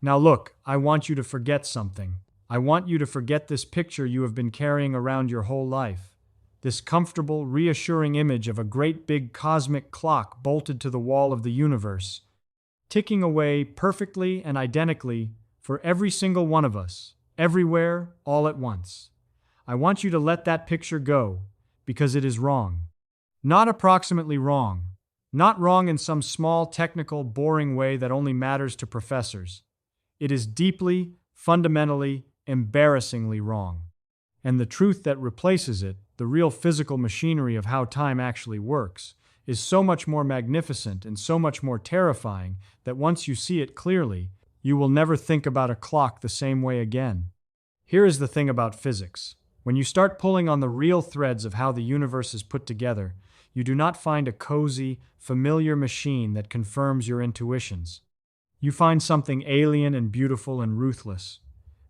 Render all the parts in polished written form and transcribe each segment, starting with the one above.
Now look, I want you to forget something. I want you to forget this picture you have been carrying around your whole life. This comfortable, reassuring image of a great big cosmic clock bolted to the wall of the universe, ticking away perfectly and identically for every single one of us, everywhere, all at once. I want you to let that picture go, because it is wrong. Not approximately wrong. Not wrong in some small, technical, boring way that only matters to professors. It is deeply, fundamentally, embarrassingly wrong. And the truth that replaces it, the real physical machinery of how time actually works, is so much more magnificent and so much more terrifying that once you see it clearly, you will never think about a clock the same way again. Here is the thing about physics. When you start pulling on the real threads of how the universe is put together, you do not find a cozy, familiar machine that confirms your intuitions. You find something alien and beautiful and ruthless.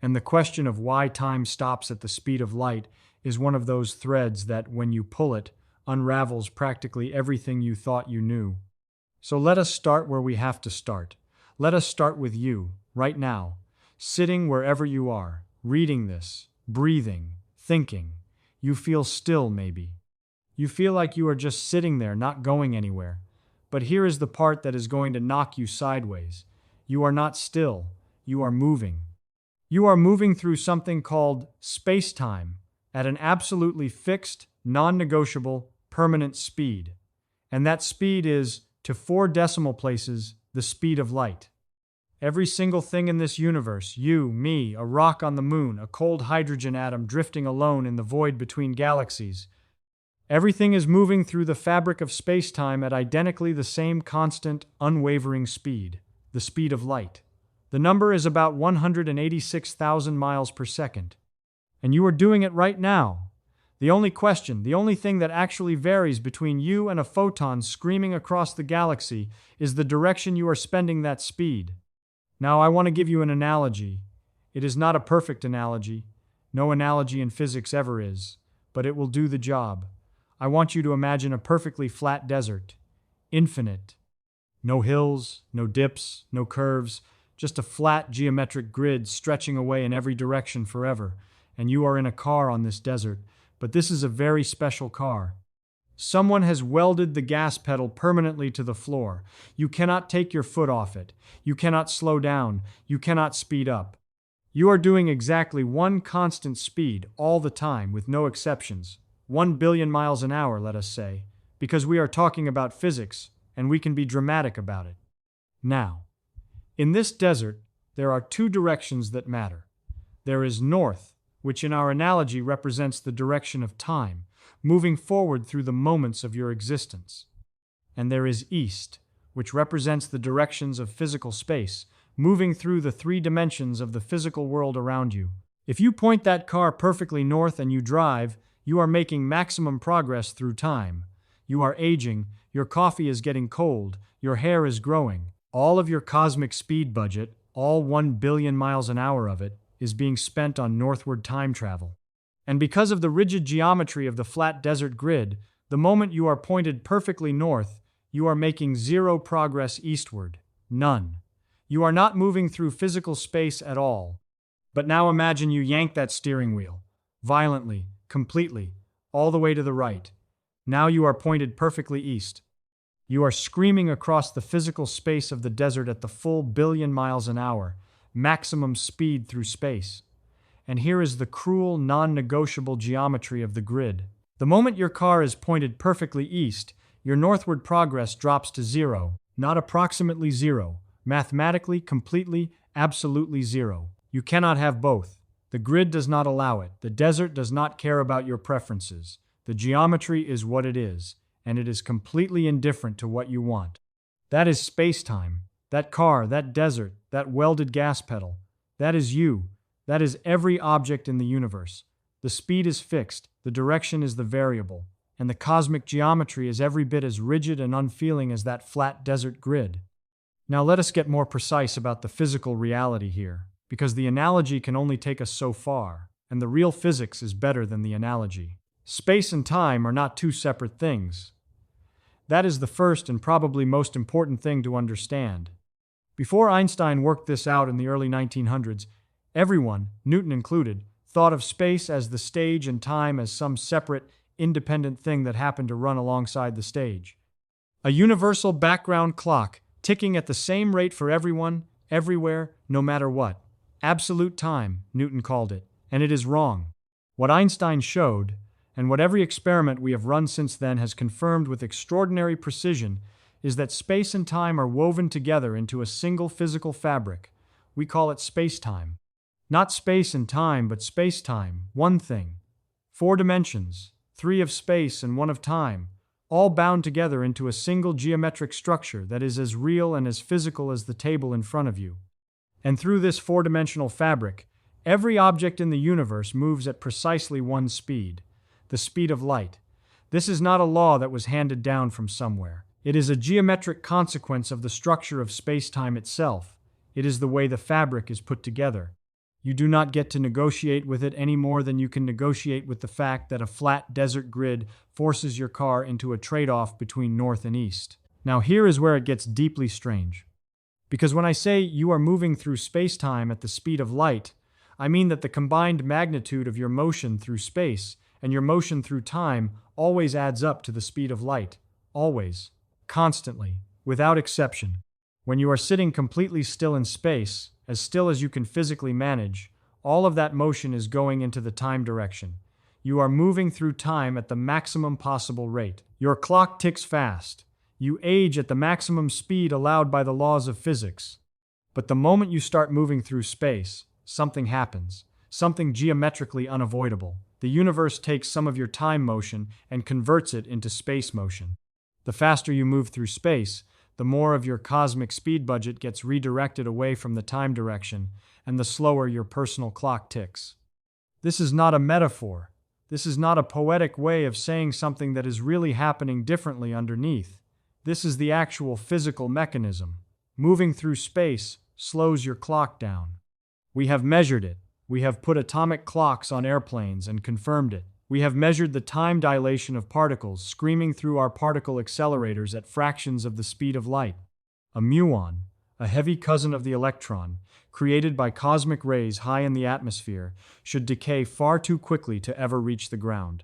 And the question of why time stops at the speed of light is one of those threads that, when you pull it, unravels practically everything you thought you knew. So let us start where we have to start. Let us start with you, right now, sitting wherever you are, reading this, breathing, thinking. You feel still, maybe. You feel like you are just sitting there, not going anywhere. But here is the part that is going to knock you sideways. You are not still. You are moving. You are moving through something called spacetime at an absolutely fixed, non-negotiable, permanent speed. And that speed is, to 4 decimal places, the speed of light. Every single thing in this universe, you, me, a rock on the moon, a cold hydrogen atom drifting alone in the void between galaxies, everything is moving through the fabric of spacetime at identically the same constant, unwavering speed, the speed of light. The number is about 186,000 miles per second. And you are doing it right now. The only question, the only thing that actually varies between you and a photon screaming across the galaxy is the direction you are spending that speed. Now, I want to give you an analogy. It is not a perfect analogy. No analogy in physics ever is, but it will do the job. I want you to imagine a perfectly flat desert. Infinite. No hills, no dips, no curves, just a flat geometric grid stretching away in every direction forever. And you are in a car on this desert, but this is a very special car. Someone has welded the gas pedal permanently to the floor. You cannot take your foot off it. You cannot slow down. You cannot speed up. You are doing exactly one constant speed all the time with no exceptions. 1 billion miles an hour, let us say, because we are talking about physics and we can be dramatic about it. Now, in this desert, there are 2 directions that matter. There is north, which in our analogy represents the direction of time, moving forward through the moments of your existence. And there is east, which represents the directions of physical space, moving through the 3 dimensions of the physical world around you. If you point that car perfectly north and you drive, you are making maximum progress through time. You are aging, your coffee is getting cold, your hair is growing. All of your cosmic speed budget, all 1 billion miles an hour of it, is being spent on northward time travel. And because of the rigid geometry of the flat desert grid, the moment you are pointed perfectly north, you are making 0 progress eastward. None. You are not moving through physical space at all. But now imagine you yank that steering wheel, violently, completely, all the way to the right. Now you are pointed perfectly east. You are screaming across the physical space of the desert at the full 1 billion miles an hour, maximum speed through space. And here is the cruel, non-negotiable geometry of the grid. The moment your car is pointed perfectly east, your northward progress drops to 0, not approximately 0, mathematically, completely, absolutely 0. You cannot have both. The grid does not allow it. The desert does not care about your preferences. The geometry is what it is, and it is completely indifferent to what you want. That is space-time. That car, that desert, that welded gas pedal. That is you. That is every object in the universe. The speed is fixed, the direction is the variable, and the cosmic geometry is every bit as rigid and unfeeling as that flat desert grid. Now let us get more precise about the physical reality here, because the analogy can only take us so far, and the real physics is better than the analogy. Space and time are not 2 separate things. That is the first and probably most important thing to understand. Before Einstein worked this out in the early 1900s, everyone, Newton included, thought of space as the stage and time as some separate, independent thing that happened to run alongside the stage. A universal background clock, ticking at the same rate for everyone, everywhere, no matter what. Absolute time, Newton called it, and it is wrong. What Einstein showed, and what every experiment we have run since then has confirmed with extraordinary precision, is that space and time are woven together into a single physical fabric. We call it spacetime. Not space and time, but spacetime, one thing. 4 dimensions, 3 of space and 1 of time, all bound together into a single geometric structure that is as real and as physical as the table in front of you. And through this 4-dimensional fabric, every object in the universe moves at precisely one speed, the speed of light. This is not a law that was handed down from somewhere. It is a geometric consequence of the structure of space-time itself. It is the way the fabric is put together. You do not get to negotiate with it any more than you can negotiate with the fact that a flat desert grid forces your car into a trade-off between north and east. Now here is where it gets deeply strange. Because when I say you are moving through space-time at the speed of light, I mean that the combined magnitude of your motion through space and your motion through time always adds up to the speed of light. Always. Constantly. Without exception. When you are sitting completely still in space, as still as you can physically manage, all of that motion is going into the time direction. You are moving through time at the maximum possible rate. Your clock ticks fast. You age at the maximum speed allowed by the laws of physics. But the moment you start moving through space, something happens. Something geometrically unavoidable. The universe takes some of your time motion and converts it into space motion. The faster you move through space, the more of your cosmic speed budget gets redirected away from the time direction, and the slower your personal clock ticks. This is not a metaphor. This is not a poetic way of saying something that is really happening differently underneath. This is the actual physical mechanism. Moving through space slows your clock down. We have measured it. We have put atomic clocks on airplanes and confirmed it. We have measured the time dilation of particles screaming through our particle accelerators at fractions of the speed of light. A muon, a heavy cousin of the electron, created by cosmic rays high in the atmosphere, should decay far too quickly to ever reach the ground.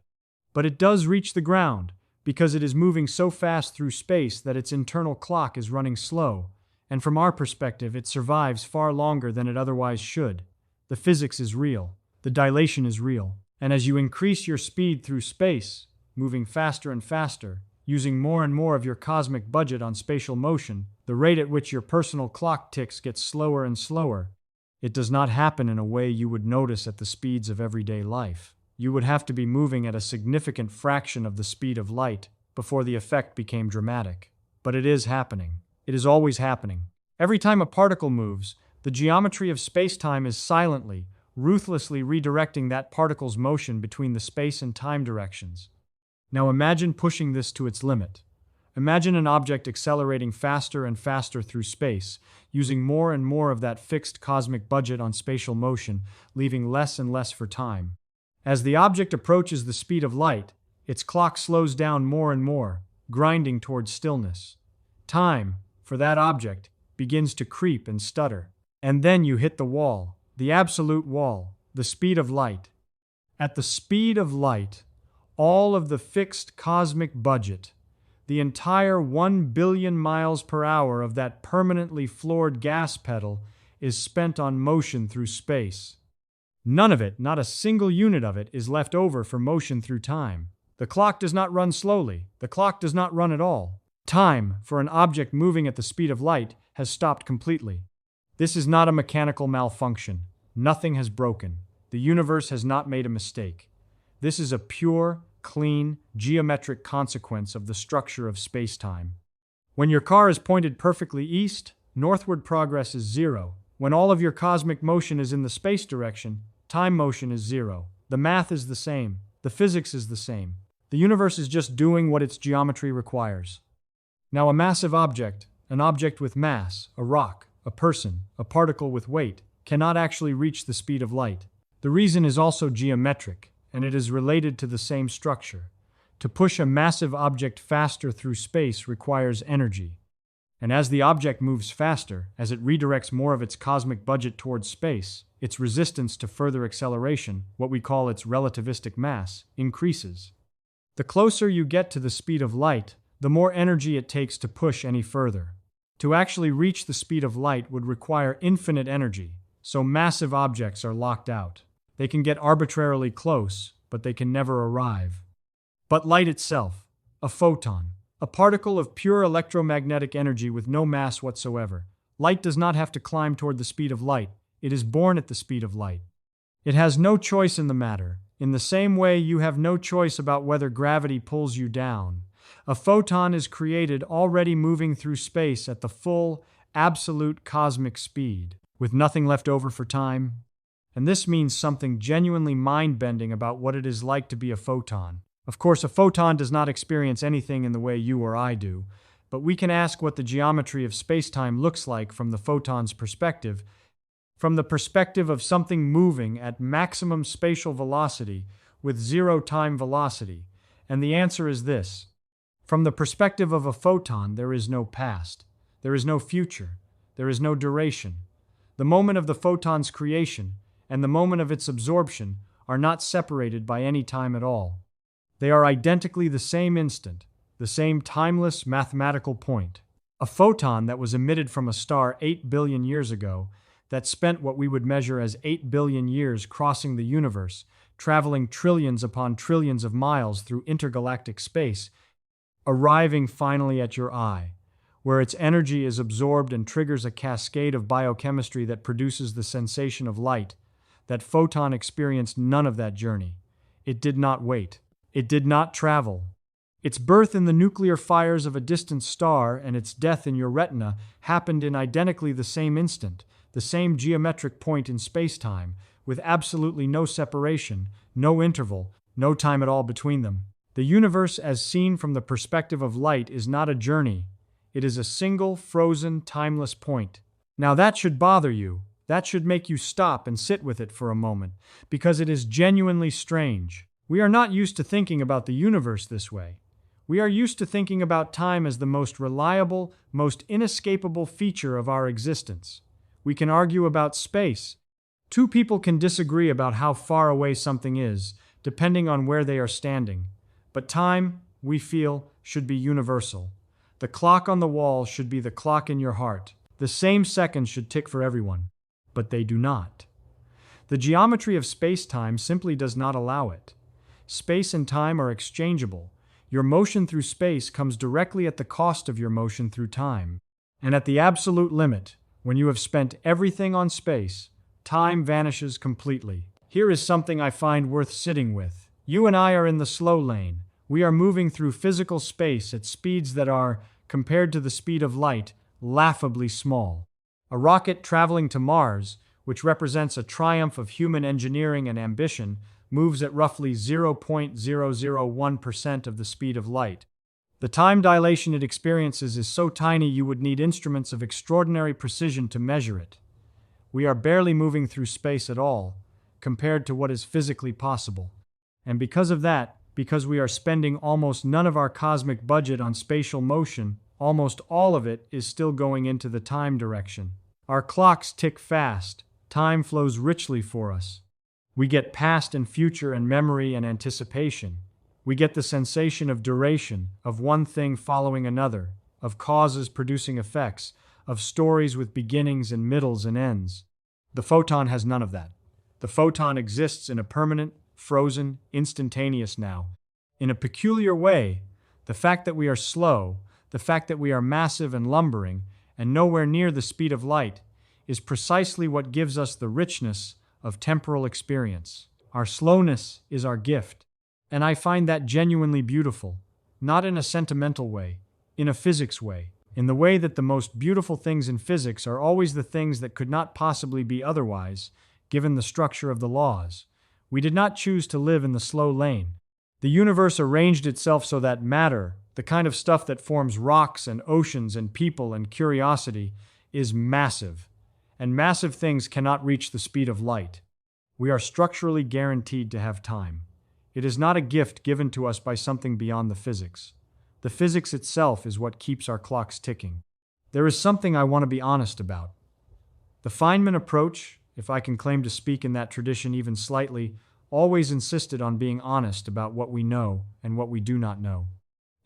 But it does reach the ground, because it is moving so fast through space that its internal clock is running slow, and from our perspective it survives far longer than it otherwise should. The physics is real. The dilation is real. And as you increase your speed through space, moving faster and faster, using more and more of your cosmic budget on spatial motion, the rate at which your personal clock ticks gets slower and slower. It does not happen in a way you would notice at the speeds of everyday life. You would have to be moving at a significant fraction of the speed of light before the effect became dramatic. But it is happening. It is always happening. Every time a particle moves, the geometry of spacetime is silently, ruthlessly redirecting that particle's motion between the space and time directions. Now imagine pushing this to its limit. Imagine an object accelerating faster and faster through space, using more and more of that fixed cosmic budget on spatial motion, leaving less and less for time. As the object approaches the speed of light, its clock slows down more and more, grinding towards stillness. Time, for that object, begins to creep and stutter. And then you hit the wall. The absolute wall, the speed of light. At the speed of light, all of the fixed cosmic budget, the entire 1 billion miles per hour of that permanently floored gas pedal is spent on motion through space. None of it, not a single unit of it, is left over for motion through time. The clock does not run slowly. The clock does not run at all. Time, for an object moving at the speed of light, has stopped completely. This is not a mechanical malfunction. Nothing has broken. The universe has not made a mistake. This is a pure, clean, geometric consequence of the structure of space-time. When your car is pointed perfectly east, northward progress is 0. When all of your cosmic motion is in the space direction, time motion is 0. The math is the same. The physics is the same. The universe is just doing what its geometry requires. Now a massive object, an object with mass, a rock, a person, a particle with weight, cannot actually reach the speed of light. The reason is also geometric, and it is related to the same structure. To push a massive object faster through space requires energy. And as the object moves faster, as it redirects more of its cosmic budget towards space, its resistance to further acceleration, what we call its relativistic mass, increases. The closer you get to the speed of light, the more energy it takes to push any further. To actually reach the speed of light would require infinite energy, so massive objects are locked out. They can get arbitrarily close, but they can never arrive. But light itself, a photon, a particle of pure electromagnetic energy with no mass whatsoever. Light does not have to climb toward the speed of light. It is born at the speed of light. It has no choice in the matter, in the same way you have no choice about whether gravity pulls you down. A photon is created already moving through space at the full, absolute cosmic speed, with nothing left over for time. And this means something genuinely mind-bending about what it is like to be a photon. Of course, a photon does not experience anything in the way you or I do, but we can ask what the geometry of spacetime looks like from the photon's perspective, from the perspective of something moving at maximum spatial velocity with zero time velocity. And the answer is this. From the perspective of a photon, there is no past, there is no future, there is no duration. The moment of the photon's creation and the moment of its absorption are not separated by any time at all. They are identically the same instant, the same timeless mathematical point. A photon that was emitted from a star 8 billion years ago, that spent what we would measure as 8 billion years crossing the universe, traveling trillions upon trillions of miles through intergalactic space, arriving finally at your eye, where its energy is absorbed and triggers a cascade of biochemistry that produces the sensation of light. That photon experienced none of that journey. It did not wait. It did not travel. Its birth in the nuclear fires of a distant star and its death in your retina happened in identically the same instant, the same geometric point in space-time, with absolutely no separation, no interval, no time at all between them. The universe as seen from the perspective of light is not a journey. It is a single, frozen, timeless point. Now that should bother you. That should make you stop and sit with it for a moment, because it is genuinely strange. We are not used to thinking about the universe this way. We are used to thinking about time as the most reliable, most inescapable feature of our existence. We can argue about space. Two people can disagree about how far away something is, depending on where they are standing. But time, we feel, should be universal. The clock on the wall should be the clock in your heart. The same seconds should tick for everyone. But they do not. The geometry of space-time simply does not allow it. Space and time are exchangeable. Your motion through space comes directly at the cost of your motion through time. And at the absolute limit, when you have spent everything on space, time vanishes completely. Here is something I find worth sitting with. You and I are in the slow lane. We are moving through physical space at speeds that are, compared to the speed of light, laughably small. A rocket traveling to Mars, which represents a triumph of human engineering and ambition, moves at roughly 0.001% of the speed of light. The time dilation it experiences is so tiny you would need instruments of extraordinary precision to measure it. We are barely moving through space at all, compared to what is physically possible. And because of that, because we are spending almost none of our cosmic budget on spatial motion, almost all of it is still going into the time direction. Our clocks tick fast. Time flows richly for us. We get past and future and memory and anticipation. We get the sensation of duration, of one thing following another, of causes producing effects, of stories with beginnings and middles and ends. The photon has none of that. The photon exists in a permanent, frozen, instantaneous now. In a peculiar way, the fact that we are slow, the fact that we are massive and lumbering, and nowhere near the speed of light, is precisely what gives us the richness of temporal experience. Our slowness is our gift. And I find that genuinely beautiful, not in a sentimental way, in a physics way, in the way that the most beautiful things in physics are always the things that could not possibly be otherwise, given the structure of the laws. We did not choose to live in the slow lane. The universe arranged itself so that matter, the kind of stuff that forms rocks and oceans and people and curiosity, is massive. And massive things cannot reach the speed of light. We are structurally guaranteed to have time. It is not a gift given to us by something beyond the physics. The physics itself is what keeps our clocks ticking. There is something I want to be honest about. The Feynman approach, if I can claim to speak in that tradition even slightly, always insisted on being honest about what we know and what we do not know.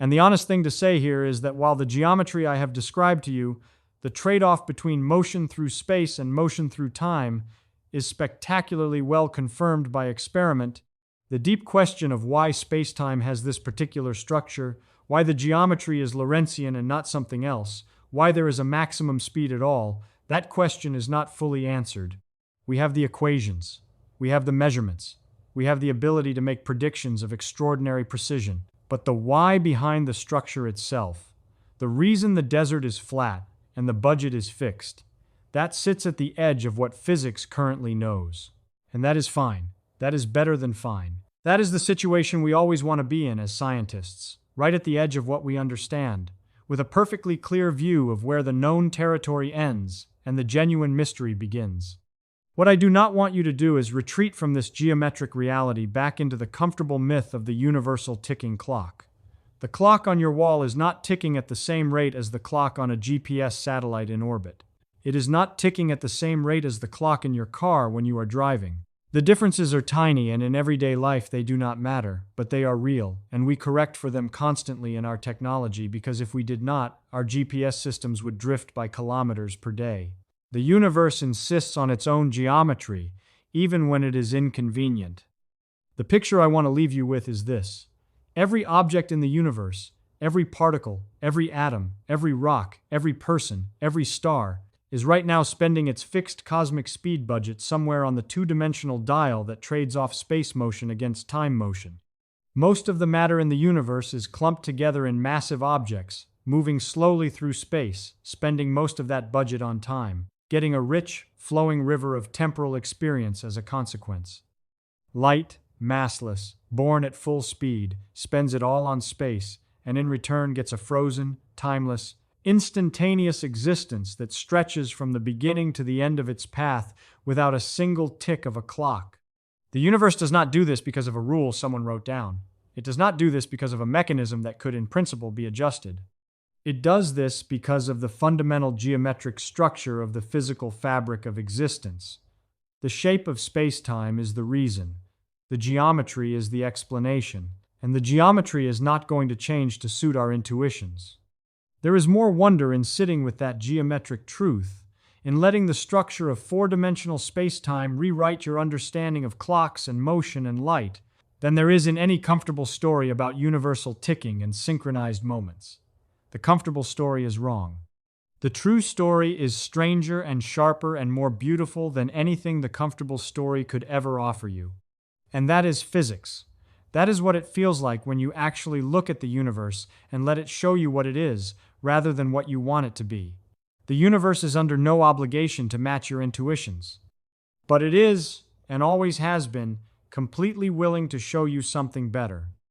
And the honest thing to say here is that while the geometry I have described to you, the trade-off between motion through space and motion through time, is spectacularly well confirmed by experiment, the deep question of why spacetime has this particular structure, why the geometry is Lorentzian and not something else, why there is a maximum speed at all, that question is not fully answered. We have the equations, we have the measurements, we have the ability to make predictions of extraordinary precision, but the why behind the structure itself, the reason the desert is flat and the budget is fixed, that sits at the edge of what physics currently knows. And that is fine. That is better than fine. That is the situation we always want to be in as scientists, right at the edge of what we understand, with a perfectly clear view of where the known territory ends and the genuine mystery begins. What I do not want you to do is retreat from this geometric reality back into the comfortable myth of the universal ticking clock. The clock on your wall is not ticking at the same rate as the clock on a GPS satellite in orbit. It is not ticking at the same rate as the clock in your car when you are driving. The differences are tiny, and in everyday life they do not matter, but they are real, and we correct for them constantly in our technology because if we did not, our GPS systems would drift by kilometers per day. The universe insists on its own geometry, even when it is inconvenient. The picture I want to leave you with is this. Every object in the universe, every particle, every atom, every rock, every person, every star, is right now spending its fixed cosmic speed budget somewhere on the two-dimensional dial that trades off space motion against time motion. Most of the matter in the universe is clumped together in massive objects, moving slowly through space, spending most of that budget on time, getting a rich, flowing river of temporal experience as a consequence. Light, massless, born at full speed, spends it all on space, and in return gets a frozen, timeless, instantaneous existence that stretches from the beginning to the end of its path without a single tick of a clock. The universe does not do this because of a rule someone wrote down. It does not do this because of a mechanism that could in principle be adjusted. It does this because of the fundamental geometric structure of the physical fabric of existence. The shape of space-time is the reason. The geometry is the explanation, and the geometry is not going to change to suit our intuitions. There is more wonder in sitting with that geometric truth, in letting the structure of four-dimensional space-time rewrite your understanding of clocks and motion and light, than there is in any comfortable story about universal ticking and synchronized moments. The comfortable story is wrong. The true story is stranger and sharper and more beautiful than anything the comfortable story could ever offer you. And that is physics. That is what it feels like when you actually look at the universe and let it show you what it is, rather than what you want it to be. The universe is under no obligation to match your intuitions. But it is, and always has been, completely willing to show you something better.